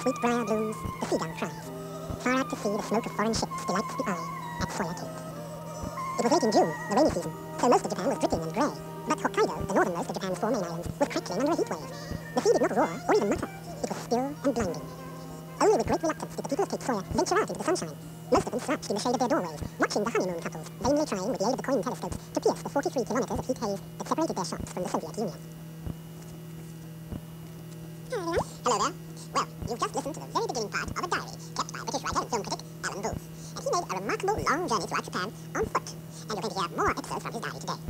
sweet briar blooms, the seagull cries. Far out to sea, the smoke of foreign ships delights the eye at Soya Cape. It was late in June, the rainy season, so most of Japan was dripping and grey. But Hokkaido, the northernmost of Japan's four main islands, was crackling under a heat wave. The sea did not roar or even mutter. It was still and blinding. Only with great reluctance did the people of Cape Soya venture out into the sunshine. Most of them slouched in the shade of their doorways, watching the honeymoon couples, vainly trying with the aid of the coin telescopes to pierce the 43 kilometers of heat haze that separated their shops from the Soviet Union. Hello there. Well, you've just listened to the very beginning part of a diary kept by British writer and film critic Alan Booth. And he made a remarkable long journey throughout Japan on foot. And you're going to hear more episodes from his diary today.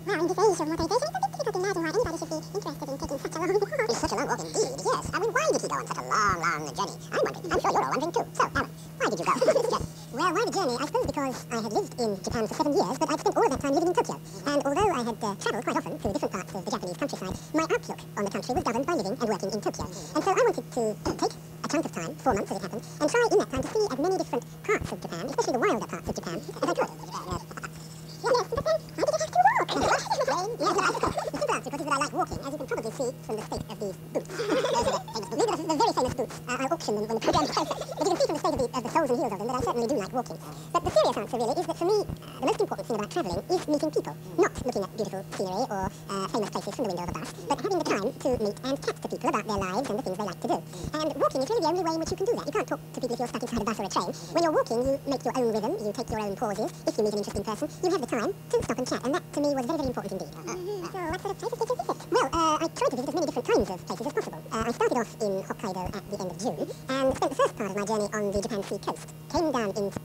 Well, in this age of motorization, it's a bit difficult to imagine why anybody should be interested in taking such a long walk. It's such a long walk indeed, yes. I mean, why did he go on such a long, long journey? I'm wondering. I'm sure you're all wondering too. So, Alan, why did you go on this journey? Well, why the journey? I suppose because I had lived in Japan for 7 years, but I'd spent all of that time living in Tokyo. And although I had travelled quite often through different parts of the Japanese countryside, my outlook on the country was governed by living and working in Tokyo. And so I wanted to take a chunk of time, 4 months as it happened, and try in that time to see as many different parts of Japan, especially the wilder parts of Japan, as I could. Yes, but then, why did you have to walk? Yes, the simple answer, because I like walking, as you can probably see from the state of these boots. Those are the famous boots. The very famous boots. I'll auction them when the program's over. But you can see from the state of the soles and heels of them that I certainly do like walking. But the serious answer really is that for me, the most important thing about travelling is meeting people. Not looking at beautiful scenery or famous places from the window of a bus, but having the time to meet and chat to people about their lives and the things they like to do. And walking is really the only way in which you can do that. You can't talk to people if you're stuck inside a bus or a train. When you're walking, you make your own rhythm, you take your own pauses. If you meet an interesting person, you have the time to stop and chat, and that to me was very, very important indeed. So what sort of places did you visit? Well, I tried to visit as many different kinds of places as possible. I started off in Hokkaido at the end of June, and spent the first part of my journey on the Japan Sea coast. Came down into